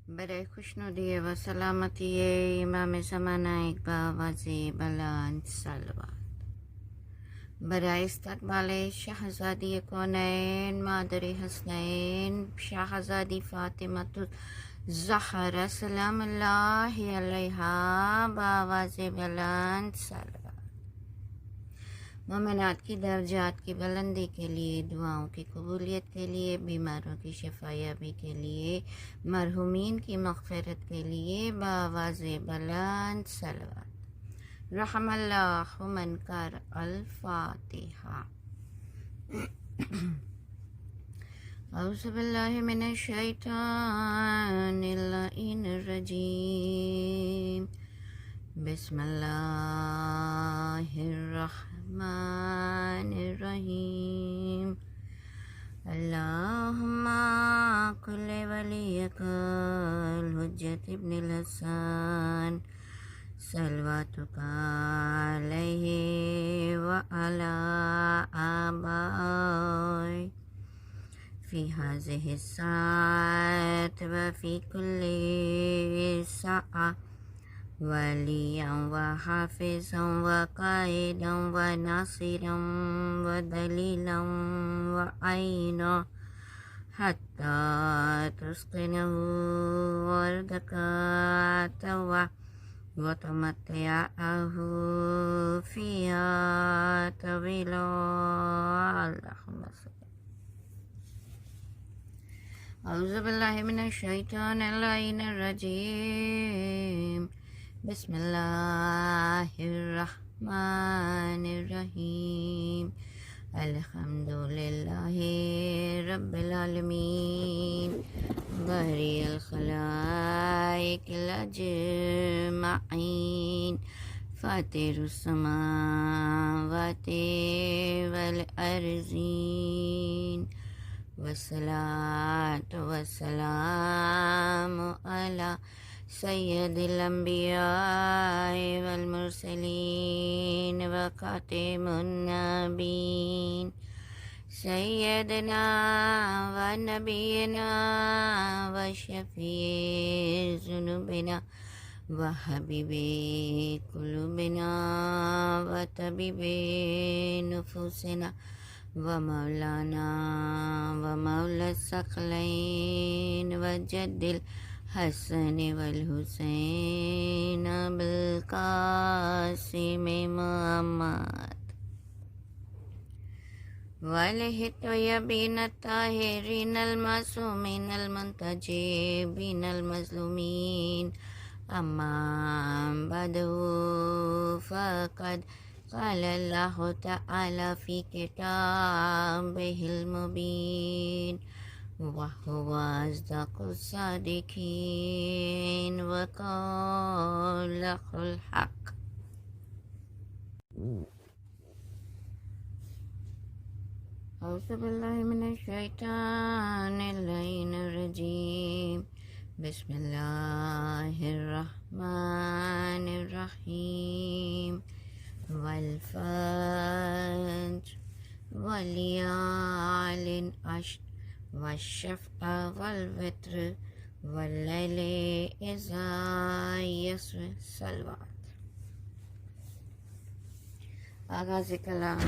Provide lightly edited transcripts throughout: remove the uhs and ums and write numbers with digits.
برائے خوشنودی و سلامتی امام زمانہ باواز بلند صلوات. برائے استقبال شہزادی کونین مادر حسنین شہزادی فاطمۃ الزہرا سلام اللہ علیہا باواز بلند صلوات. مومنات کی درجات کی بلندی کے لیے، دعاؤں کی قبولیت کے لیے، بیماروں کی شفا یابی کے لیے، مرحومین کی مغفرت کے لیے بآواز بلند صلوات. رحم اللہ من کر الفاتحہ. اعوذ باللہ من الشیطان اللعین الرجیم. بسم اللہ الرحمن الرحیم. اللہم کل ولیک الحجت ابن الحسن صلواتک علیہ وعلی آبائہ فی ہذہ الساعۃ وفی کل ساعۃ ولیاً وحافظاً وقائداً وناصراً ودلیلاً وعینا حتی تسکنہ أرضک طوعا وتمتعه فيها طويلا. اللهم صل. أعوذ بالله من الشيطان اللعين الرجيم. بسم الله الرحمن الرحيم. الحمد لله رب العالمين بارئ الخلائق الأجمعين فاطر السماوات والأرضين والصلاة والسلام على سید الانبیاء والمرسلین وخاتم النبیین سیدنا و نبینا و شفیع ذنوبنا و حبیب قلوبنا و طبیب نفوسنا و مولانا و مولا الثقلین و جد حسن والحسین بالقاسم محمد والطیبین الطاہرین المعصومین المنتجبین المظلومین. اما بعد فقد قال اللہ تعالی فی کتابہ المبین وهو أصدق الصادقين وقوله الحق. أعوذ بالله من الشيطان اللعين الرجيم. بسم الله الرحمن الرحيم. والفجر وليال عشر والشفع والوتر واللیل اذا یسر. صلوات. آغاز کلام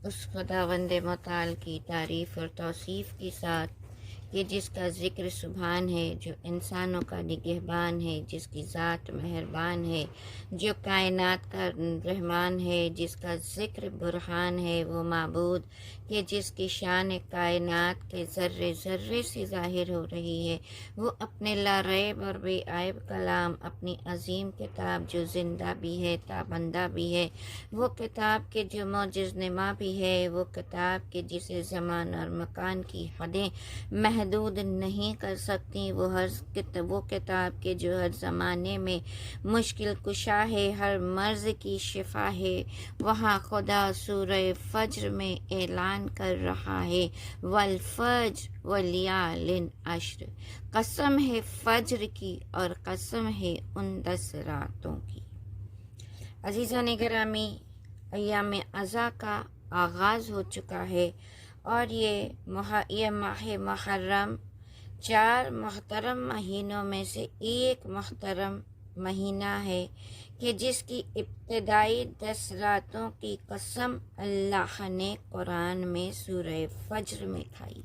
اس خداوند متعال کی تعریف اور توصیف کے ساتھ کہ جس کا ذکر سبحان ہے، جو انسانوں کا نگہبان ہے، جس کی ذات مہربان ہے، جو کائنات کا رحمان ہے، جس کا ذکر برہان ہے، وہ معبود کہ جس کی شان کائنات کے ذرے ذرے سے ظاہر ہو رہی ہے. وہ اپنے لا ریب اور بے عیب کلام، اپنی عظیم کتاب جو زندہ بھی ہے تابندہ بھی ہے، وہ کتاب کے جو معجز نما بھی ہے، وہ کتاب کے جسے زمان اور مکان کی حدیں محدود نہیں کر سکتی، وہ کتاب کے جو ہر زمانے میں مشکل کشا ہے، ہر مرض کی شفا ہے. وہاں خدا سورہ فجر میں اعلان کر رہا ہے والفجر ولیال عشر. قسم ہے فجر کی اور قسم ہے ان 10 راتوں کی. عزیزان گرامی، ایام اضحیٰ کا آغاز ہو چکا ہے اور یہ ماہ محرم 4 محترم مہینوں میں سے ایک محترم مہینہ ہے کہ جس کی ابتدائی 10 راتوں کی قسم اللہ نے قرآن میں سورہ فجر میں کھائی،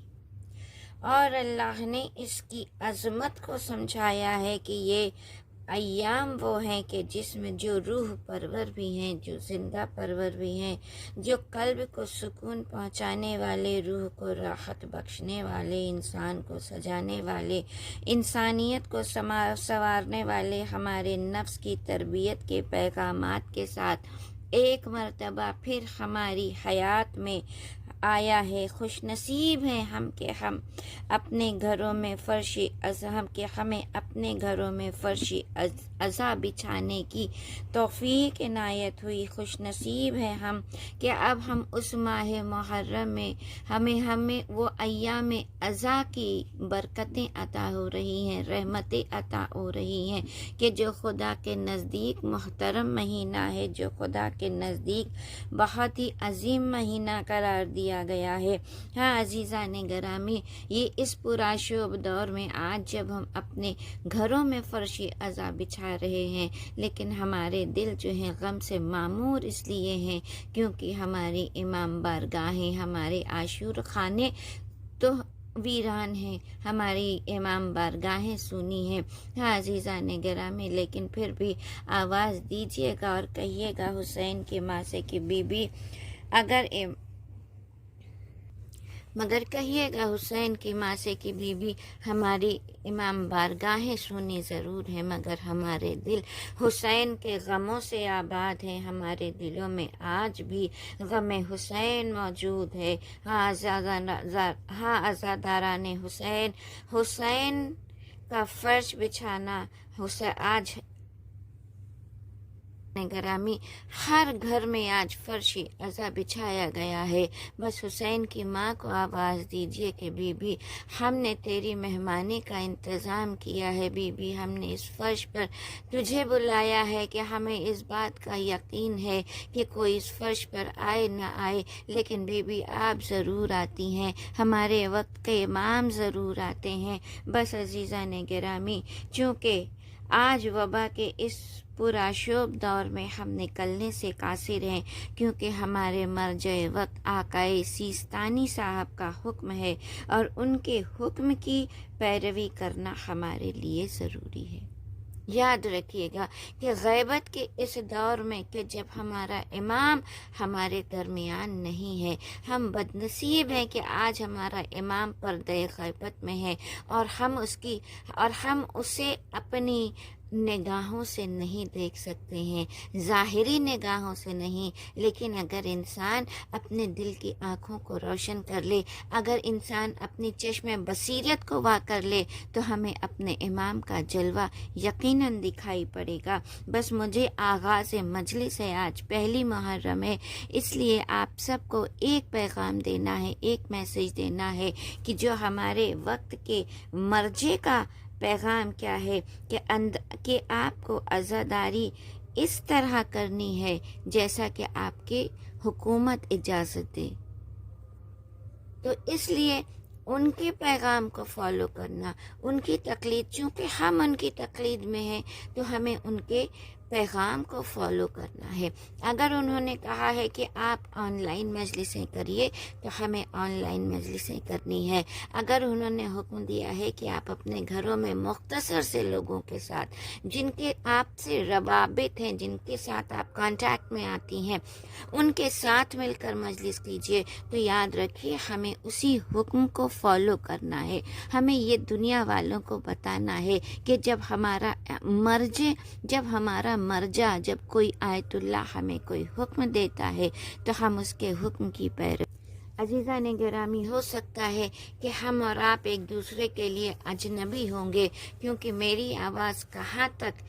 اور اللہ نے اس کی عظمت کو سمجھایا ہے کہ یہ ایام وہ ہیں کہ جس میں جو روح پرور بھی ہیں، جو زندہ پرور بھی ہیں، جو قلب کو سکون پہنچانے والے، روح کو راحت بخشنے والے، انسان کو سجانے والے، انسانیت کو سنوارنے والے، ہمارے نفس کی تربیت کے پیغامات کے ساتھ ایک مرتبہ پھر ہماری حیات میں آیا ہے۔ خوش نصیب ہیں ہم کہ ہم اپنے گھروں میں ہمیں اپنے گھروں میں فرشی عزا بچھانے کی توفیق عنایت ہوئی۔ خوش نصیب ہیں ہم کہ اب ہم اس ماہ محرم میں ہمیں وہ ایام عزا کی برکتیں عطا ہو رہی ہیں، رحمتیں عطا ہو رہی ہیں کہ جو خدا کے نزدیک محترم مہینہ ہے، جو خدا کے نزدیک بہت ہی عظیم مہینہ قرار دیا گیا ہے۔ ہاں عزیزان گرامی، یہ اس پرآشوب دور میں آج جب ہم اپنے گھروں میں فرشی عزا بچھا رہے ہیں، لیکن ہمارے دل جو ہیں غم سے معمور اس لیے ہیں کیونکہ ہماری امام بارگاہیں، ہمارے عاشور خانے تو ویران ہیں، ہماری امام بارگاہیں سونی ہیں۔ ہاں عزیزان گرامی، لیکن پھر بھی آواز دیجیے گا اور کہیے گا حسین کی ماسے کی بی بی مگر کہیے گا حسین کی ماسے کی بی بی ہماری امام بارگاہیں سونی ضرور ہیں، مگر ہمارے دل حسین کے غموں سے آباد ہیں، ہمارے دلوں میں آج بھی غم حسین موجود ہے۔ ہاں عزاداران حسین کا فرش بچھانا آج گرامی ہر گھر میں آج فرشی عزا بچھایا گیا ہے۔ بس حسین کی ماں کو آواز دیجیے کہ بی بی ہم نے تیری مہمانی کا انتظام کیا ہے، بی بی ہم نے اس فرش پر تجھے بلایا ہے کہ ہمیں اس بات کا یقین ہے کہ کوئی اس فرش پر آئے نہ آئے، لیکن بی بی آپ ضرور آتی ہیں، ہمارے وقت کے امام ضرور آتے ہیں۔ بس عزیزان گرامی، چونکہ آج وبا کے اس پرآشوب دور میں ہم نکلنے سے قاصر ہیں، کیونکہ ہمارے مرجع وقت آقائے سیستانی صاحب کا حکم ہے اور ان کے حکم کی پیروی کرنا ہمارے لیے ضروری ہے۔ یاد رکھیے گا کہ غیبت کے اس دور میں کہ جب ہمارا امام ہمارے درمیان نہیں ہے، ہم بدنصیب ہیں کہ آج ہمارا امام پردہ غیبت میں ہے اور ہم اسے اپنی نگاہوں سے نہیں دیکھ سکتے ہیں، ظاہری نگاہوں سے نہیں، لیکن اگر انسان اپنے دل کی آنکھوں کو روشن کر لے، اگر انسان اپنی چشم بصیرت کو وا کر لے تو ہمیں اپنے امام کا جلوہ یقیناً دکھائی پڑے گا۔ بس مجھے آغاز مجلس ہے، آج پہلی محرم ہے، اس لیے آپ سب کو ایک پیغام دینا ہے، ایک میسیج دینا ہے کہ جو ہمارے وقت کے مرجع کا پیغام کیا ہے کہ آپ کو عزاداری اس طرح کرنی ہے جیسا کہ آپ کی حکومت اجازت دے، تو اس لیے ان کے پیغام کو فالو کرنا، ان کی تقلید، چونکہ ہم ان کی تقلید میں ہیں تو ہمیں ان کے پیغام کو فالو کرنا ہے۔ اگر انہوں نے کہا ہے کہ آپ آن لائن مجلسیں کریے تو ہمیں آن لائن مجلسیں کرنی ہے۔ اگر انہوں نے حکم دیا ہے کہ آپ اپنے گھروں میں مختصر سے لوگوں کے ساتھ جن کے آپ سے روابط ہیں، جن کے ساتھ آپ کانٹیکٹ میں آتی ہیں، ان کے ساتھ مل کر مجلس کیجیے، تو یاد رکھیے ہمیں اسی حکم کو فالو کرنا ہے۔ ہمیں یہ دنیا والوں کو بتانا ہے کہ جب ہمارا مرجع، جب کوئی آیت اللہ ہمیں کوئی حکم دیتا ہے تو ہم اس کے حکم کی پیروی۔ عزیزان گرامی، ہو سکتا ہے کہ ہم اور آپ ایک دوسرے کے لیے اجنبی ہوں گے، کیونکہ میری آواز کہاں تک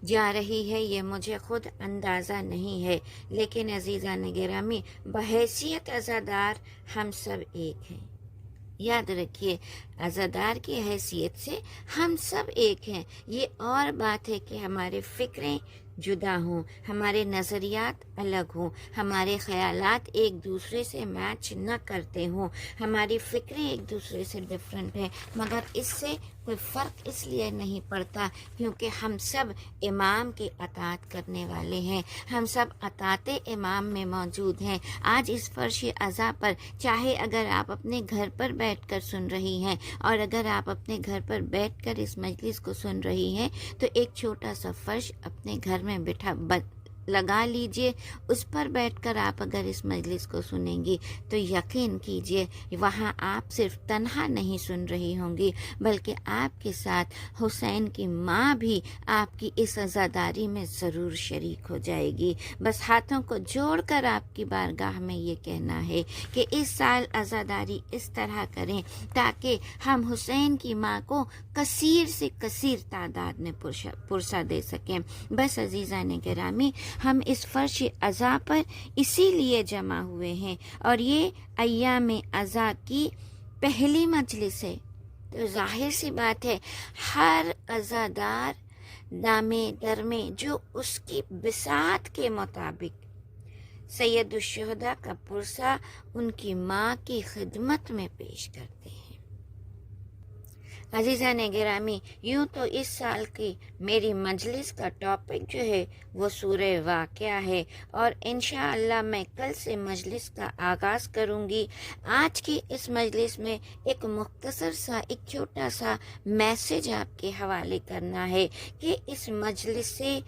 جا رہی ہے یہ مجھے خود اندازہ نہیں ہے، لیکن عزیزان گرامی بحیثیت عزادار ہم سب ایک ہیں۔ یاد رکھیے عزادار کی حیثیت سے ہم سب ایک ہیں۔ یہ اور بات ہے کہ ہمارے فکریں جدا ہوں، ہمارے نظریات الگ ہوں، ہمارے خیالات ایک دوسرے سے میچ نہ کرتے ہوں، ہماری فکریں ایک دوسرے سے ڈفرینٹ ہیں، مگر اس سے کوئی فرق اس لیے نہیں پڑتا کیونکہ ہم سب امام کی اطاعت کرنے والے ہیں، ہم سب اطاعت امام میں موجود ہیں۔ آج اس فرش عزا پر چاہے اگر آپ اپنے گھر پر بیٹھ کر سن رہی ہیں اور اگر آپ اپنے گھر پر بیٹھ کر اس مجلس کو سن رہی ہیں تو ایک چھوٹا سا فرش اپنے گھر میں لگا لیجئے، اس پر بیٹھ کر آپ اگر اس مجلس کو سنیں گی تو یقین کیجئے وہاں آپ صرف تنہا نہیں سن رہی ہوں گی بلکہ آپ کے ساتھ حسین کی ماں بھی آپ کی اس عزاداری میں ضرور شریک ہو جائے گی۔ بس ہاتھوں کو جوڑ کر آپ کی بارگاہ میں یہ کہنا ہے کہ اس سال عزاداری اس طرح کریں تاکہ ہم حسین کی ماں کو کثیر سے کثیر تعداد میں پرسہ دے سکیں۔ بس عزیزان گرامی، ہم اس فرش عزا پر اسی لیے جمع ہوئے ہیں اور یہ ایام عزا کی پہلی مجلس ہے، تو ظاہر سی بات ہے ہر عزادار دامے درمے جو اس کی بساط کے مطابق سید الشہداء کا پرسہ ان کی ماں کی خدمت میں پیش کرتے ہیں۔ عزیزان گرامی، یوں تو اس سال کی میری مجلس کا ٹاپک جو ہے وہ سورہ واقعہ ہے اور انشاءاللہ میں کل سے مجلس کا آغاز کروں گی۔ آج کی اس مجلس میں ایک مختصر سا ایک چھوٹا سا میسج آپ کے حوالے کرنا ہے کہ اس مجلس سے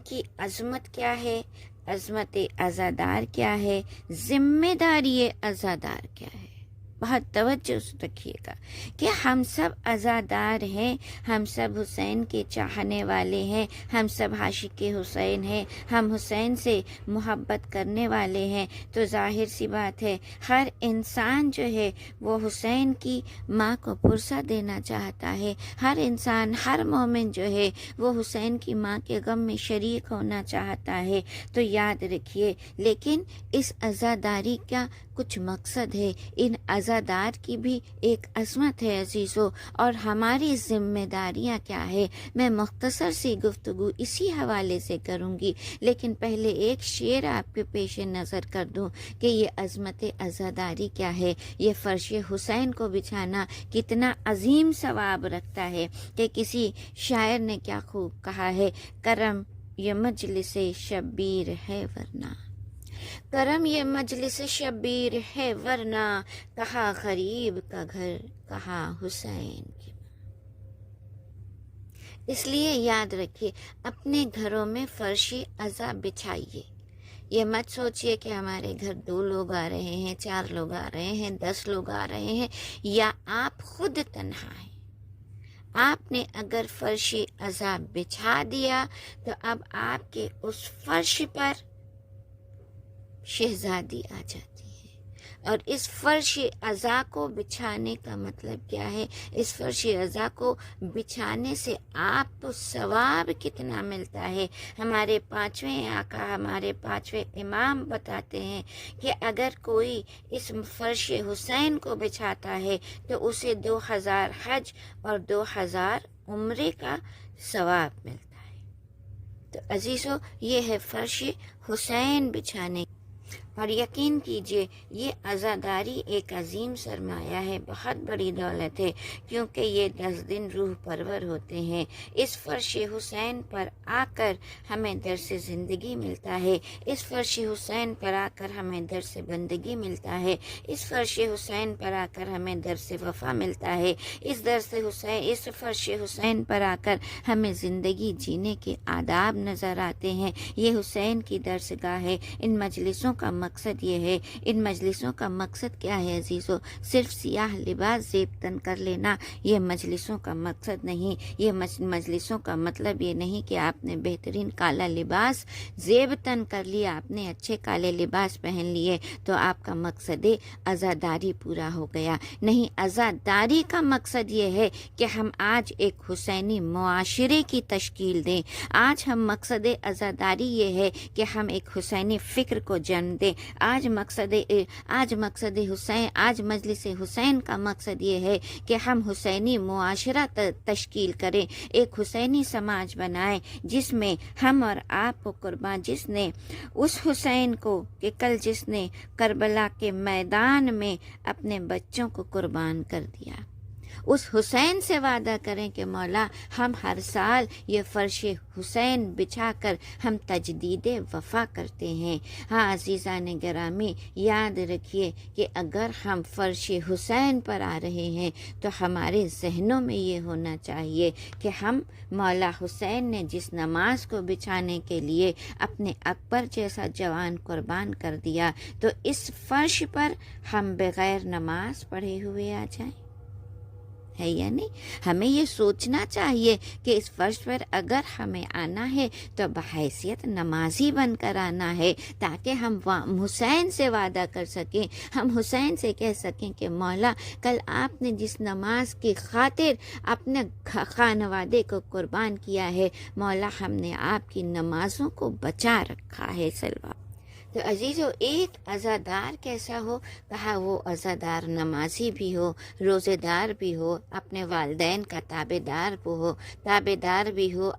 کی عظمت کیا ہے، عظمت عزادار کیا ہے، ذمہ داری عزادار کیا ہے۔ بہت توجہ سے رکھیے گا کہ ہم سب عزادار ہیں، ہم سب حسین کے چاہنے والے ہیں، ہم سب عاشق حسین ہیں، ہم حسین سے محبت کرنے والے ہیں، تو ظاہر سی بات ہے ہر انسان جو ہے وہ حسین کی ماں کو پرسہ دینا چاہتا ہے، ہر انسان، ہر مومن جو ہے وہ حسین کی ماں کے غم میں شریک ہونا چاہتا ہے۔ تو یاد رکھیے لیکن اس عزاداری کا کچھ مقصد ہے، ان عزادار کی بھی ایک عظمت ہے عزیزو، اور ہماری ذمہ داریاں کیا ہے میں مختصر سی گفتگو اسی حوالے سے کروں گی، لیکن پہلے ایک شعر آپ کے پیش نظر کر دوں کہ یہ عظمت عزاداری کیا ہے، یہ فرش حسین کو بچھانا کتنا عظیم ثواب رکھتا ہے کہ کسی شاعر نے کیا خوب کہا ہے، کرم یہ مجلس شبیر ہے ورنہ، کرم یہ مجلس شبیر ہے ورنہ، کہاں غریب کا گھر کہاں حسین کی۔ اس لیے یاد رکھیے اپنے گھروں میں فرش عزا بچھائیے، یہ مت سوچئے کہ ہمارے گھر 2 لوگ آ رہے ہیں، 4 لوگ آ رہے ہیں، 10 لوگ آ رہے ہیں، یا آپ خود تنہا ہیں۔ آپ نے اگر فرش عزا بچھا دیا تو اب آپ کے اس فرش پر شہزادی آ جاتی ہے، اور اس فرش عزا کو بچھانے کا مطلب کیا ہے، اس فرش عزا کو بچھانے سے آپ کو ثواب کتنا ملتا ہے۔ ہمارے 5ویں آقا، ہمارے 5ویں امام بتاتے ہیں کہ اگر کوئی اس فرش حسین کو بچھاتا ہے تو اسے 2000 حج اور 2000 عمرے کا ثواب ملتا ہے۔ تو عزیزو یہ ہے فرش حسین بچھانے، اور یقین کیجئے یہ عزاداری ایک عظیم سرمایہ ہے، بہت بڑی دولت ہے، کیونکہ یہ 10 دن روح پرور ہوتے ہیں۔ اس فرش حسین پر آ کر ہمیں درس زندگی ملتا ہے، اس فرش حسین پر آ کر ہمیں درس بندگی ملتا ہے، اس فرش حسین پر آ کر ہمیں درس وفا ملتا ہے، اس فرش حسین پر آ کر ہمیں زندگی جینے کے آداب نظر آتے ہیں۔ یہ حسین کی درسگاہ ہے۔ ان مجلسوں کا مقصد یہ ہے، ان مجلسوں کا مقصد کیا ہے عزیزو، صرف سیاہ لباس زیب تن کر لینا یہ مجلسوں کا مقصد نہیں۔ یہ مجلسوں کا مطلب یہ نہیں کہ آپ نے بہترین کالا لباس زیب تن کر لیا، آپ نے اچھے کالے لباس پہن لیے تو آپ کا مقصد عزاداری پورا ہو گیا۔ نہیں، عزاداری کا مقصد یہ ہے کہ ہم آج ایک حسینی معاشرے کی تشکیل دیں۔ آج ہم مقصد عزاداری یہ ہے کہ ہم ایک حسینی فکر کو جنم دیں، ہے۔ آج مقصد حسین، آج مجلس حسین کا مقصد یہ ہے کہ ہم حسینی معاشرہ تشکیل کریں، ایک حسینی سماج بنائیں جس میں ہم اور آپ کو قربان، جس نے اس حسین کو کہ کل جس نے کربلا کے میدان میں اپنے بچوں کو قربان کر دیا، اس حسین سے وعدہ کریں کہ مولا ہم ہر سال یہ فرش حسین بچھا کر ہم تجدید وفا کرتے ہیں۔ ہاں عزیزان گرامی، یاد رکھیے کہ اگر ہم فرش حسین پر آ رہے ہیں تو ہمارے ذہنوں میں یہ ہونا چاہیے کہ ہم مولا حسین نے جس نماز کو بچھانے کے لیے اپنے اکبر جیسا جوان قربان کر دیا، تو اس فرش پر ہم بغیر نماز پڑھے ہوئے آ جائیں، ہے یا نہیں؟ ہمیں یہ سوچنا چاہیے کہ اس فرش پر اگر ہمیں آنا ہے تو بحیثیت نمازی بن کر آنا ہے، تاکہ ہم حسین سے وعدہ کر سکیں، ہم حسین سے کہہ سکیں کہ مولا کل آپ نے جس نماز کی خاطر اپنے خانوادے کو قربان کیا ہے، مولا ہم نے آپ کی نمازوں کو بچا رکھا ہے سلوا۔ تو عزیزو، ایک عزادار کیسا ہو؟ کہا وہ عزادار نمازی بھی ہو، روزے دار بھی ہو، اپنے والدین کا تابع دار بھی ہو،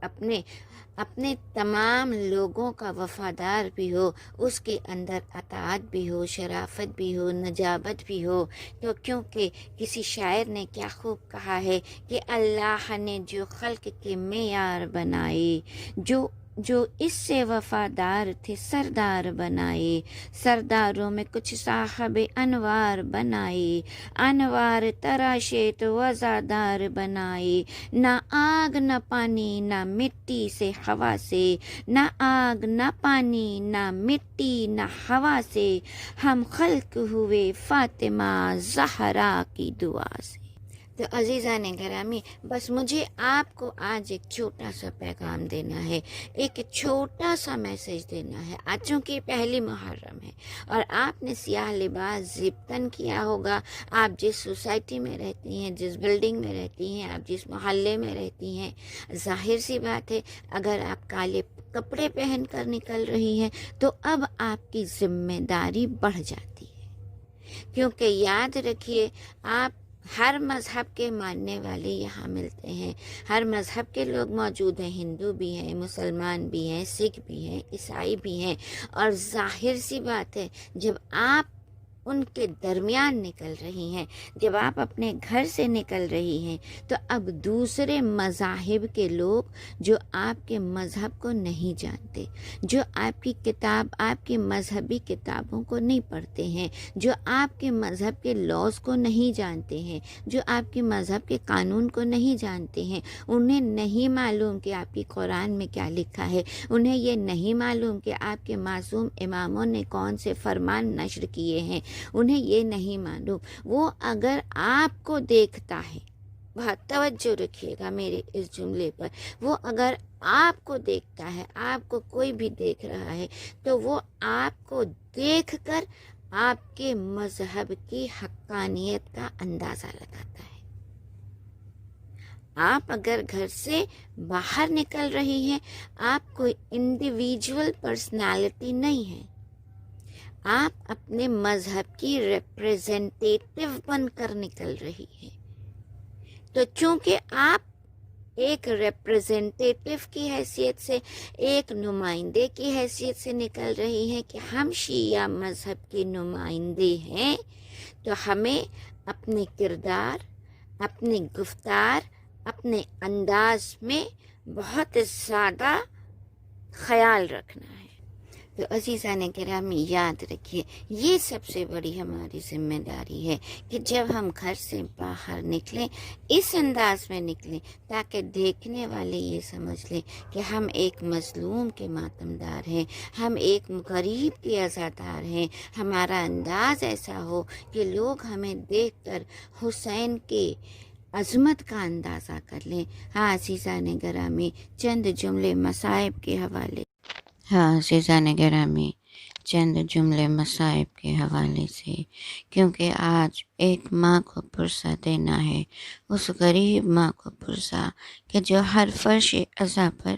اپنے تمام لوگوں کا وفادار بھی ہو، اس کے اندر اطاعت بھی ہو، شرافت بھی ہو، نجابت بھی ہو۔ تو کیونکہ کسی شاعر نے کیا خوب کہا ہے کہ اللہ نے جو خلق کے معیار بنائے، جو اس سے وفادار تھے سردار بنائے، سرداروں میں کچھ صاحب انوار بنائے، انوار تراشے تو وزادار بنائے، نہ آگ نہ پانی نہ مٹی سے ہوا سے، نہ آگ نہ پانی نہ مٹی نہ ہوا سے، ہم خلق ہوئے فاطمہ زہرا کی دعا سے۔ تو عزیزان گرامی، بس مجھے آپ کو آج ایک چھوٹا سا پیغام دینا ہے، ایک چھوٹا سا میسج دینا ہے۔ آج چونکہ پہلی محرم ہے اور آپ نے سیاہ لباس زبطن کیا ہوگا، آپ جس سوسائٹی میں رہتی ہیں، جس بلڈنگ میں رہتی ہیں، آپ جس محلے میں رہتی ہیں، ظاہر سی بات ہے اگر آپ کالے کپڑے پہن کر نکل رہی ہیں تو اب آپ کی ذمہ داری بڑھ جاتی ہے، کیونکہ یاد رکھیے آپ ہر مذہب کے ماننے والے یہاں ملتے ہیں، ہر مذہب کے لوگ موجود ہیں، ہندو بھی ہیں، مسلمان بھی ہیں، سکھ بھی ہیں، عیسائی بھی ہیں، اور ظاہر سی بات ہے جب آپ ان کے درمیان نکل رہی ہیں، جب آپ اپنے گھر سے نکل رہی ہیں، تو اب دوسرے مذاہب کے لوگ جو آپ کے مذہب کو نہیں جانتے، جو آپ کی کتاب، آپ کی مذہبی کتابوں کو نہیں پڑھتے ہیں، جو آپ کے مذہب کے لاز کو نہیں جانتے ہیں، جو آپ کے مذہب کے قانون کو نہیں جانتے ہیں، انہیں نہیں معلوم کہ آپ کی قرآن میں کیا لکھا ہے، انہیں یہ نہیں معلوم کہ آپ کے معصوم اماموں نے کون سے فرمان نشر کیے ہیں، انہیں یہ نہیں معلوم۔ وہ اگر آپ کو دیکھتا ہے، بہت توجہ رکھیے گا میرے اس جملے پر، وہ اگر آپ کو دیکھتا ہے، آپ کو کوئی بھی دیکھ رہا ہے، تو وہ آپ کو دیکھ کر آپ کے مذہب کی حقانیت کا اندازہ لگاتا ہے۔ آپ اگر گھر سے باہر نکل رہی ہیں، آپ کوئی انڈیویجول پرسنالٹی نہیں ہے، آپ اپنے مذہب کی ریپریزنٹیٹیو بن کر نکل رہی ہیں۔ تو چونکہ آپ ایک ریپریزنٹیٹیو کی حیثیت سے، ایک نمائندے کی حیثیت سے نکل رہی ہیں کہ ہم شیعہ مذہب کے نمائندے ہیں، تو ہمیں اپنے کردار، اپنے گفتار، اپنے انداز میں بہت زیادہ خیال رکھنا ہے۔ تو عزیزان گرامی، یاد رکھیے یہ سب سے بڑی ہماری ذمہ داری ہے کہ جب ہم گھر سے باہر نکلیں اس انداز میں نکلیں تاکہ دیکھنے والے یہ سمجھ لیں کہ ہم ایک مظلوم کے ماتمدار ہیں، ہم ایک غریب کے عزادار ہیں، ہمارا انداز ایسا ہو کہ لوگ ہمیں دیکھ کر حسین کے عظمت کا اندازہ کر لیں۔ ہاں عزیزان گرامی، چند جملے مصائب کے حوالے مصائب کے حوالے سے، کیونکہ آج ایک ماں کو پرسہ دینا ہے، اس غریب ماں کو پرسہ کہ جو ہر فرش عزا پر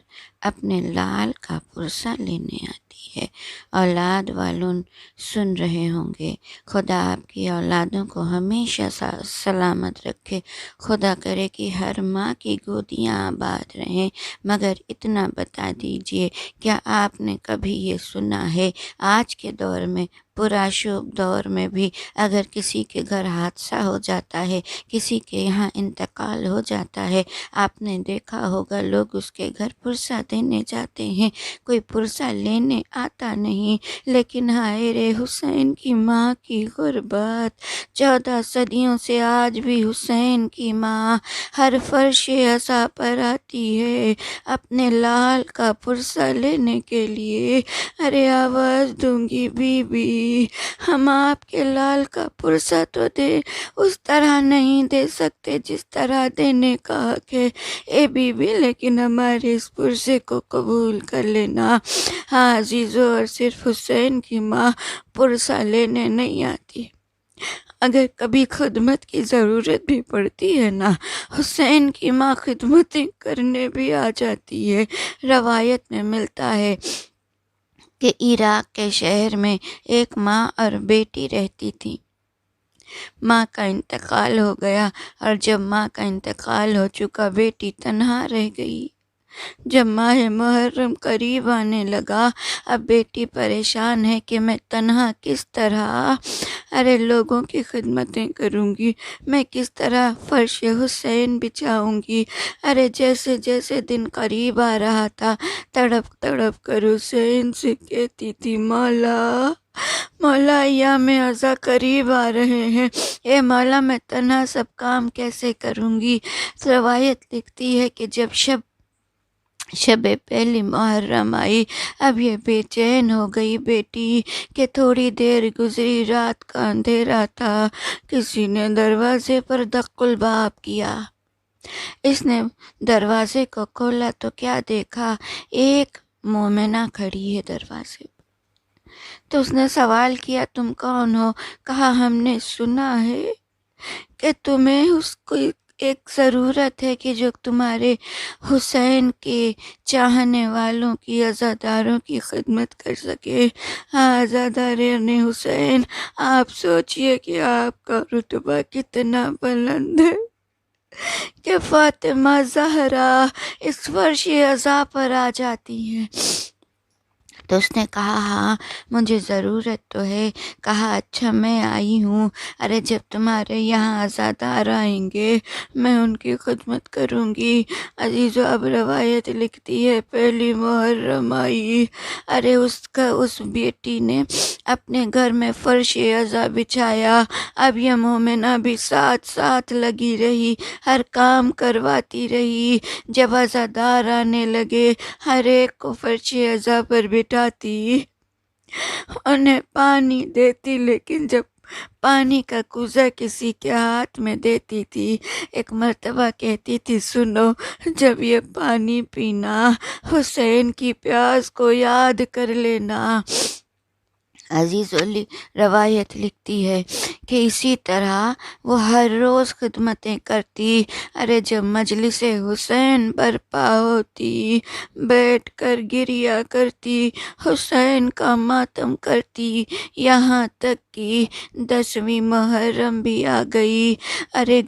اپنے لال کا پرسہ لینے آتی جاتی ہے۔ اولاد والوں سن رہے ہوں گے، خدا آپ کی اولادوں کو ہمیشہ سلامت رکھے۔ خدا کرے کہ ہر ماں کی گودیاں آباد رہیں۔ مگر اتنا بتا دیجئے، کیا آپ نے کبھی یہ سنا ہے آج کے دور میں، پرآشوب دور میں بھی، اگر کسی کے گھر حادثہ ہو جاتا ہے، کسی کے یہاں انتقال ہو جاتا ہے، آپ نے دیکھا ہوگا لوگ اس کے گھر پرسہ دینے جاتے ہیں، کوئی پرسہ لینے آتا نہیں۔ لیکن ہائے رے حسین کی ماں کی غربت، 14 صدیوں سے آج بھی حسین کی ماں ہر فرش عزا پر آتی ہے اپنے لال کا پرسہ لینے کے لیے۔ ارے آواز دوں گی بی بی، ہم آپ کے لال کا پرسہ تو دے اس طرح نہیں دے سکتے جس طرح دینے کا حق ہے اے بی بی، لیکن ہمارے اس پرسے کو قبول کر لینا۔ ہاں عزیزو، اور صرف حسین کی ماں پرسہ لینے نہیں آتی، اگر کبھی خدمت کی ضرورت بھی پڑتی ہے نا، حسین کی ماں خدمتیں کرنے بھی آ جاتی ہے۔ روایت میں ملتا ہے کہ عراق کے شہر میں ایک ماں اور بیٹی رہتی تھی۔ ماں کا انتقال ہو گیا، اور جب ماں کا انتقال ہو چکا، بیٹی تنہا رہ گئی۔ جب ماہ محرم قریب آنے لگا، اب بیٹی پریشان ہے کہ میں تنہا کس طرح لوگوں کی خدمتیں کروں گی، میں کس طرح فرش حسین بچھاؤں گی۔ جیسے جیسے دن قریب آ رہا تھا، تڑپ تڑپ کر حسین سے کہتی تھی، مولا مولا ایام عزا قریب آ رہے ہیں، اے مولا میں تنہا سب کام کیسے کروں گی۔ روایت لکھتی ہے کہ جب شب پہلی محرم آئی، اب یہ بے چین ہو گئی بیٹی کہ تھوڑی دیر گزری، رات کا اندھیرا تھا، کسی نے دروازے پر دق الباب کیا۔ اس نے دروازے کو کھولا تو کیا دیکھا، ایک مومنہ کھڑی ہے دروازے پر۔ تو اس نے سوال کیا، تم کون ہو؟ کہا، ہم نے سنا ہے کہ تمہیں اس کو ایک ضرورت ہے کہ جو تمہارے حسین کے چاہنے والوں کی، عزاداروں کی خدمت کر سکے۔ ہاں عزاداران حسین، آپ سوچئے کہ آپ کا رتبہ کتنا بلند ہے کہ فاطمہ زہرا اس فرش عزا پر آ جاتی ہیں۔ تو اس نے کہا، ہاں مجھے ضرورت تو ہے۔ کہا، اچھا میں آئی ہوں، جب تمہارے یہاں عزادار آئیں گے میں ان کی خدمت کروں گی۔ عزیزو، اب روایت لکھتی ہے پہلی محرم آئی، اس بیٹی نے اپنے گھر میں فرش عزا بچھایا۔ اب یہ مومنہ بھی ساتھ ساتھ لگی رہی، ہر کام کرواتی رہی۔ جب عزادار آنے لگے، ہر ایک کو فرش عزا پر بٹھاتی، انہیں پانی دیتی، لیکن جب پانی کا کوزہ کسی کے ہاتھ میں دیتی تھی، ایک مرتبہ کہتی تھی، سنو، جب یہ پانی پینا، حسین کی پیاس کو یاد کر لینا۔ عزیزو، روایت لکھتی ہے کہ اسی طرح وہ ہر روز خدمتیں کرتی۔ جب مجلس حسین برپا ہوتی، بیٹھ کر گریہ کرتی، حسین کا ماتم کرتی، یہاں تک کہ 10ویں محرم بھی آ گئی۔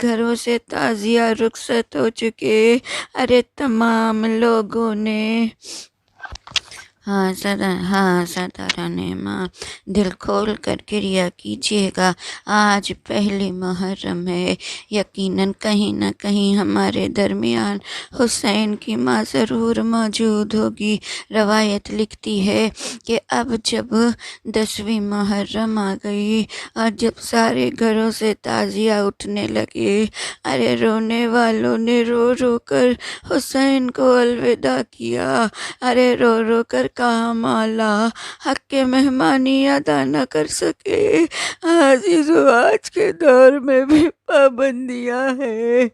گھروں سے تعزیہ رخصت ہو چکے، تمام لوگوں نے عزاداران ماں، دل کھول کر گریہ کیجیے گا، آج پہلی محرم ہے، یقیناً کہیں نہ کہیں ہمارے درمیان حسین کی ماں ضرور موجود ہوگی۔ روایت لکھتی ہے کہ اب جب 10ویں محرم آ گئی اور جب سارے گھروں سے تعزیہ اٹھنے لگے، رونے والوں نے رو رو کر حسین کو الوداع کیا، رو رو کر کہا، مولا حق مہمانی ادا نہ کر سکے۔ عزیزو، آج کے دور میں بھی پابندیاں ہیں،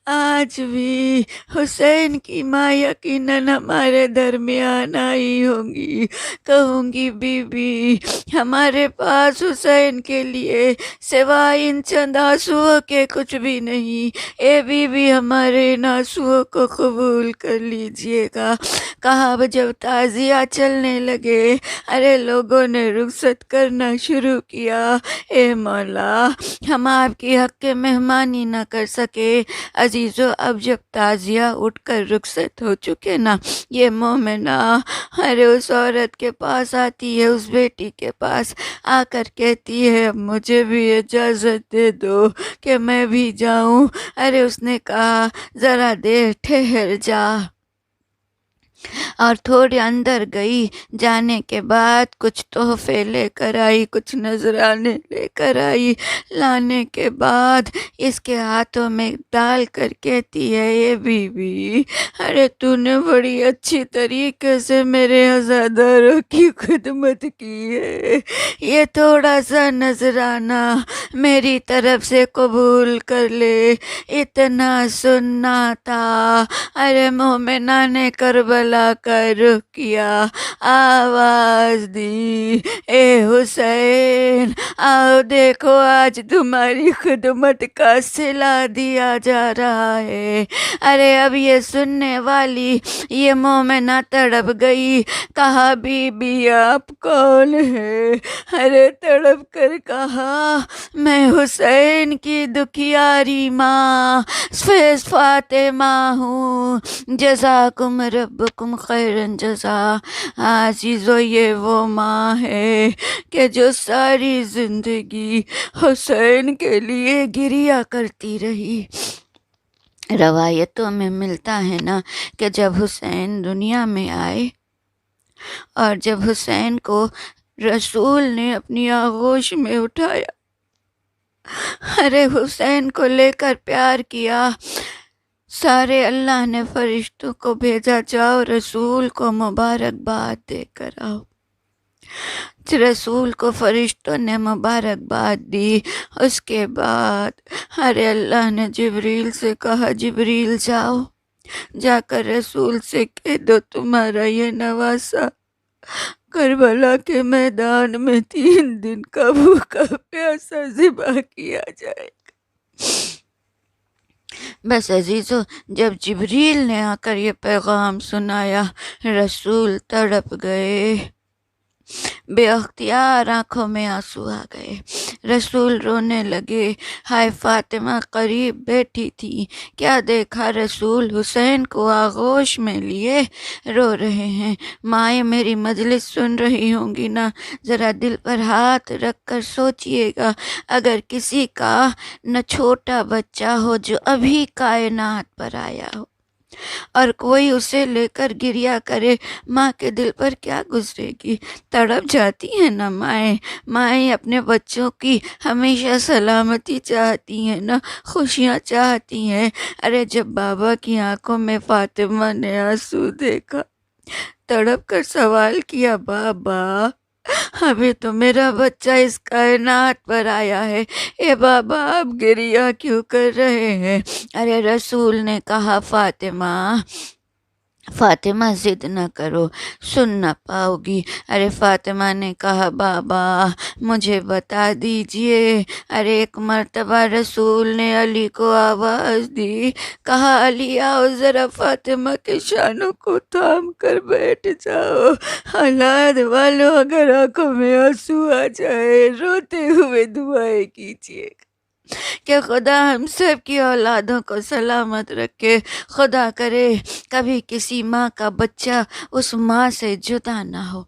آج بھی حسین کی ماں یقیناً ہمارے درمیان آئی ہوں گی، کہوں گی بی بی ہمارے پاس حسین کے لیے سوائے ان چند آنسوؤں کے کچھ بھی نہیں، اے بی بی ہمارے ان آنسوؤں کو قبول کر لیجئے گا۔ کہا جب تعزیہ چلنے لگے، ارے لوگوں نے رخصت کرنا شروع کیا، اے مولا ہم آپ کی حق کے مہمانی نہ کر سکے عزیزو، اب جب تعزیہ اٹھ کر رخصت ہو چکے نا، یہ مومنہ ارے اس عورت کے پاس آتی ہے، اس بیٹی کے پاس آ کر کہتی ہے اب مجھے بھی اجازت دے دو کہ میں بھی جاؤں۔ ارے اس نے کہا ذرا دیر ٹھہر جا، اور تھوڑے اندر گئی، جانے کے بعد کچھ تحفے لے کر آئی، کچھ نذرانے لے کر آئی، لانے کے بعد اس کے ہاتھوں میں ڈال کر کہتی ہے اے بی بی ارے تو نے بڑی اچھی طریقے سے میرے عزاداروں کی خدمت کی ہے، یہ تھوڑا سا نذرانہ میری طرف سے قبول کر لے، اتنا سننا تھا۔ ارے مومنہ نے کربلا کا رخ کیا، آواز دی اے حسین آؤ دیکھو آج تمہاری خدمت کا صلہ دیا جا رہا ہے۔ ارے اب یہ سننے والی یہ مومنہ تڑپ گئی، کہا بی بی آپ کون ہے؟ ارے تڑپ کر کہا میں حسین کی دکھیاری ماں فیض فاطمہ ہوں، جزاکم ربکم خیرن جزا۔ عزیزو یہ وہ ماں ہے کہ جو ساری زندگی حسین کے لیے گریا کرتی رہی۔ روایتوں میں ملتا ہے نا کہ جب حسین دنیا میں آئے اور جب حسین کو رسول نے اپنی آغوش میں اٹھایا، ارے حسین کو لے کر پیار کیا، سارے اللہ نے فرشتوں کو بھیجا جاؤ رسول کو مبارکباد دے کر آؤ۔ رسول کو فرشتوں نے مبارکباد دی، اس کے بعد ارے اللہ نے جبریل سے کہا جبریل جاؤ، جا کر رسول سے کہہ دو تمہارا یہ نواسا کربلا کے میدان میں 3 دن کا بھوکا پیاسا ذبح کیا جائے گا۔ بس عزیزو جب جبریل نے آ کر یہ پیغام سنایا، رسول تڑپ گئے، بے اختیار آنکھوں میں آنسو آ گئے، رسول رونے لگے۔ ہائے فاطمہ قریب بیٹھی تھی، کیا دیکھا رسول حسین کو آغوش میں لیے رو رہے ہیں۔ مائیں میری مجلس سن رہی ہوں گی نا، ذرا دل پر ہاتھ رکھ کر سوچئے گا، اگر کسی کا نہ چھوٹا بچہ ہو جو ابھی کائنات پر آیا ہو اور کوئی اسے لے کر گریا کرے، ماں کے دل پر کیا گزرے گی؟ تڑپ جاتی ہیں نا مائیں۔ مائیں اپنے بچوں کی ہمیشہ سلامتی چاہتی ہیں نا، خوشیاں چاہتی ہیں۔ ارے جب بابا کی آنکھوں میں فاطمہ نے آنسو دیکھا، تڑپ کر سوال کیا بابا ابھی تو میرا بچہ اس کائنات پر آیا ہے، اے بابا آپ گریہ کیوں کر رہے ہیں؟ ارے رسول نے کہا فاطمہ ضد نہ کرو، سن نہ پاؤ گی۔ ارے فاطمہ نے کہا بابا مجھے بتا دیجئے۔ ارے ایک مرتبہ رسول نے علی کو آواز دی، کہا علی آؤ ذرا فاطمہ کے شانوں کو تھام کر بیٹھ جاؤ۔ اولاد والوں اگر آنکھوں میں آنسو آ جائے، روتے ہوئے دعائیں کیجئے کہ خدا ہم سب کی اولادوں کو سلامت رکھے، خدا کرے کبھی کسی ماں کا بچہ اس ماں سے جدا نہ ہو۔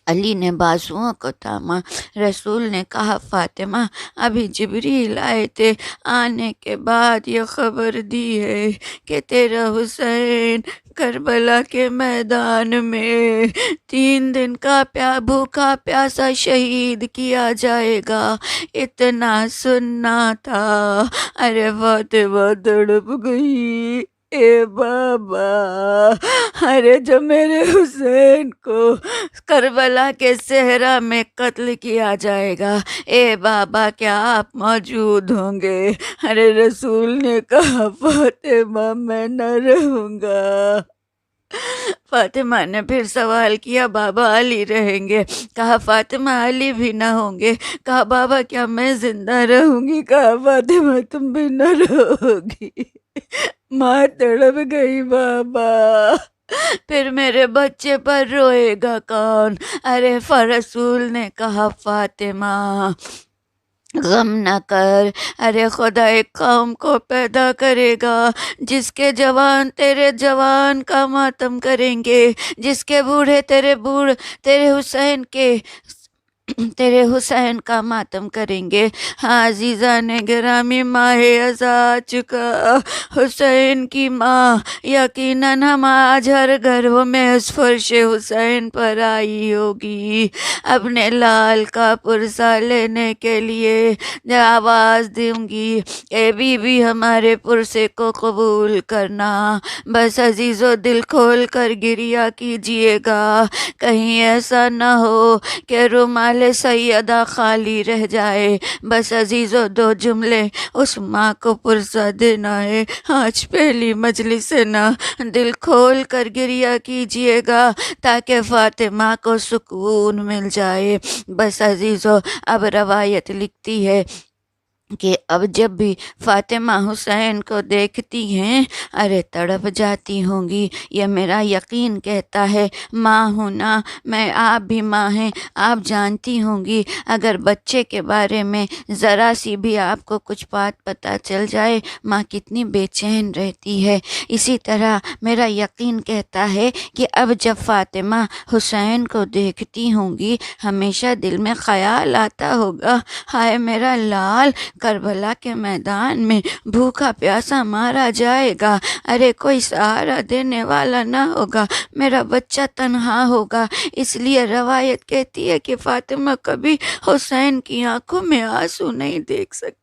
علی نے بازوؤں کو تھاما، رسول نے کہا فاطمہ ابھی جبریل آئے تھے، آنے کے بعد یہ خبر دی ہے کہ تیرا حسین کربلا کے میدان میں 3 دن کا بھوکا پیاسا شہید کیا جائے گا، اتنا سننا تھا۔ ارے فاطمہ تڑپ گئی، اے بابا، ارے جو میرے حسین کو کربلا کے صحرا میں قتل کیا جائے گا، اے بابا کیا آپ موجود ہوں گے؟ ارے رسول نے کہا فاطمہ میں نہ رہوں گا۔ فاطمہ نے پھر سوال کیا بابا علی رہیں گے؟ کہا فاطمہ علی بھی نہ ہوں گے۔ کہا بابا کیا میں زندہ رہوں گی؟ کہا فاطمہ تم بھی نہ رہو گی۔ ماں تڑپ گئی بابا، پھر میرے بچے پر روئے گا کون؟ ارے رسول نے کہا فاطمہ غم نہ کر، ارے خدا ایک قوم کو پیدا کرے گا جس کے جوان تیرے جوان کا ماتم کریں گے، جس کے بوڑھے تیرے حسین کے تیرے حسین کا ماتم کریں گے۔ ہاں عزیزان گرامی، ماہ ازا آ چکا، حسین کی ماں یقیناً ہم آج ہر گھروں میں اس فرش حسین پر آئی ہوگی، اپنے لال کا پرسہ لینے کے لیے آواز دوں گی، اے بی بی ہمارے پرسے کو قبول کرنا۔ بس عزیزو دل کھول کر گریا کیجئے گا، کہیں ایسا نہ ہو کہ رومال سیدہ خالی رہ جائے۔ بس عزیزو دو جملے اس ماں کو پرسہ دینا ہے، آج پہلی مجلس ہے نا، دل کھول کر گریا کیجئے گا تاکہ فاطمہ کو سکون مل جائے۔ بس عزیزو اب روایت لکھتی ہے کہ اب جب بھی فاطمہ حسین کو دیکھتی ہیں ارے تڑپ جاتی ہوں گی، یہ میرا یقین کہتا ہے۔ ماں ہوں نا میں، آپ بھی ماں ہیں، آپ جانتی ہوں گی اگر بچے کے بارے میں ذرا سی بھی آپ کو کچھ بات پتہ چل جائے ماں کتنی بے چین رہتی ہے۔ اسی طرح میرا یقین کہتا ہے کہ اب جب فاطمہ حسین کو دیکھتی ہوں گی ہمیشہ دل میں خیال آتا ہوگا، ہائے میرا لال کربلا کے میدان میں بھوکا پیاسا مارا جائے گا، ارے کوئی سہارا دینے والا نہ ہوگا، میرا بچہ تنہا ہوگا۔ اس لیے روایت کہتی ہے کہ فاطمہ کبھی حسین کی آنکھوں میں آنسو نہیں دیکھ سکتی،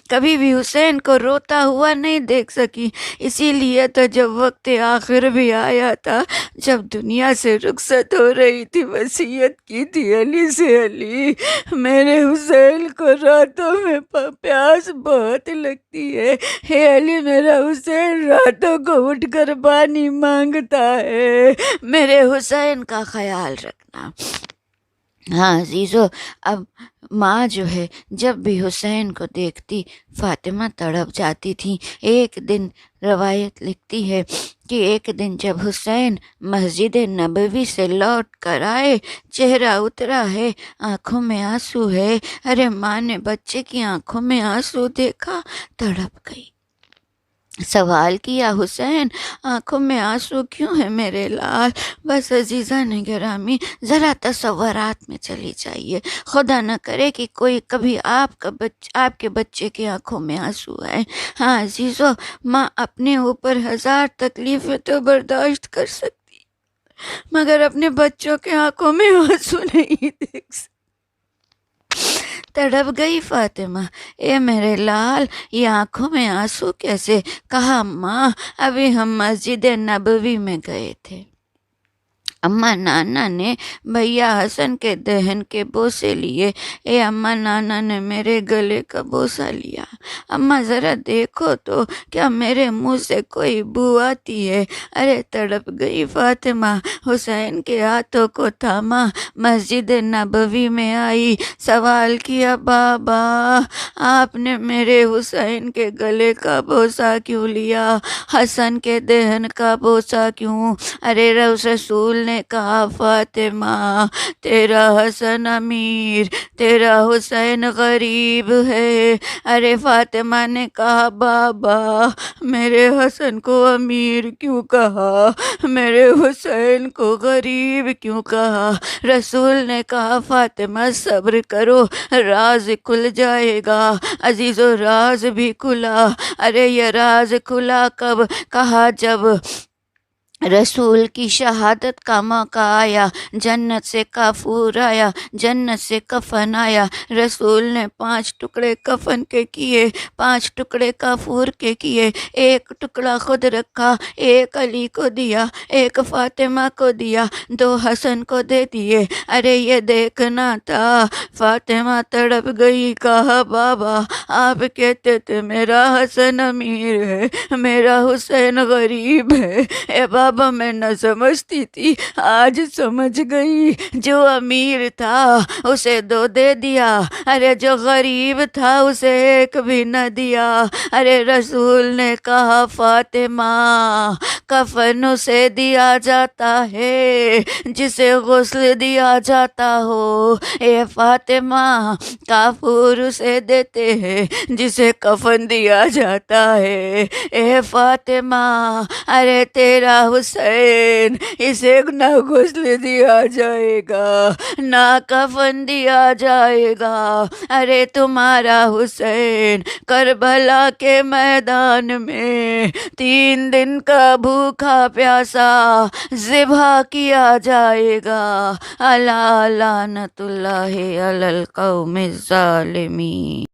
کبھی بھی حسین کو روتا ہوا نہیں دیکھ سکی۔ اسی لیے تو جب وقت آخر بھی آیا تھا، جب دنیا سے رخصت ہو رہی تھی، وصیت کی تھی علی سے، علی میرے حسین کو راتوں میں پیاس بہت لگتی ہے، ہے علی میرا حسین راتوں کو اٹھ کر پانی مانگتا ہے، میرے حسین کا خیال رکھنا۔ ہاں عزیزو اب ماں جو ہے جب بھی حسین کو دیکھتی فاطمہ تڑپ جاتی تھی۔ ایک دن روایت لکھتی ہے کہ ایک دن جب حسین مسجد نبوی سے لوٹ کر آئے، چہرہ اترا ہے، آنکھوں میں آنسو ہے، ارے ماں نے بچے کی آنکھوں میں آنسو دیکھا، تڑپ گئی، سوال کیا حسین آنکھوں میں آنسو کیوں ہے میرے لال؟ بس عزیزان گرامی ذرا تصورات میں چلی جائیے، خدا نہ کرے کہ کوئی کبھی آپ کے بچے کی آنکھوں میں آنسو آئے۔ ہاں عزیزو ماں اپنے اوپر 1000 تکلیفیں تو برداشت کر سکتی مگر اپنے بچوں کے آنکھوں میں آنسو نہیں دیکھ سکتی۔ تڑپ گئی فاطمہ، اے میرے لال یہ آنکھوں میں آنسو کیسے؟ کہا ماں ابھی ہم مسجد نبوی میں گئے تھے، اماں نانا نے بھیا حسن کے دہن کے بوسے لیے، اے اماں نانا نے میرے گلے کا بوسہ لیا، اماں ذرا دیکھو تو کیا میرے منہ سے کوئی بو آتی ہے؟ ارے تڑپ گئی فاطمہ، حسین کے ہاتھوں کو تھاما، مسجد نبوی میں آئی، سوال کیا بابا آپ نے میرے حسین کے گلے کا بوسہ کیوں لیا، حسن کے دہن کا بوسہ کیوں؟ ارے رسول نے کہا فاطمہ تیرا حسن امیر، تیرا حسین غریب ہے۔ ارے فاطمہ نے کہا بابا میرے حسن کو امیر کیوں کہا، میرے حسین کو غریب کیوں کہا؟ رسول نے کہا فاطمہ صبر کرو، راز کھل جائے گا۔ عزیزو راز بھی کھلا، ارے یہ راز کھلا کب؟ کہا رسول کی شہادت کا موقع آیا، جنت سے کافور آیا، جنت سے کفن آیا، رسول نے 5 ٹکڑے کفن کے کیے، 5 ٹکڑے کافور کے کیے، ایک ٹکڑا خود رکھا، ایک علی کو دیا، ایک فاطمہ کو دیا، 2 حسن کو دے دیے۔ ارے یہ دیکھنا تھا، فاطمہ تڑپ گئی، کہا بابا آپ کہتے تھے میرا حسن امیر ہے، میرا حسین غریب ہے، اے بابا میں نہ سمجھتی تھی، آج سمجھ گئی، جو امیر تھا اسے 2 دے دیا، ارے جو غریب تھا اسے 1 بھی نہ دیا۔ ارے رسول نے کہا فاطمہ کفن اسے دیا جاتا ہے جسے غسل دیا جاتا ہو، اے فاطمہ کافور اسے دیتے ہیں جسے کفن دیا جاتا ہے، اے فاطمہ ارے تیرا حسین اسے نہ غسل دیا جائے گا نہ کفن دیا جائے گا، ارے تمہارا حسین کربلا کے میدان میں 3 دن کا بھوکا پیاسا ذبح کیا جائے گا، الا لعنت اللہ علی القوم الظالمین۔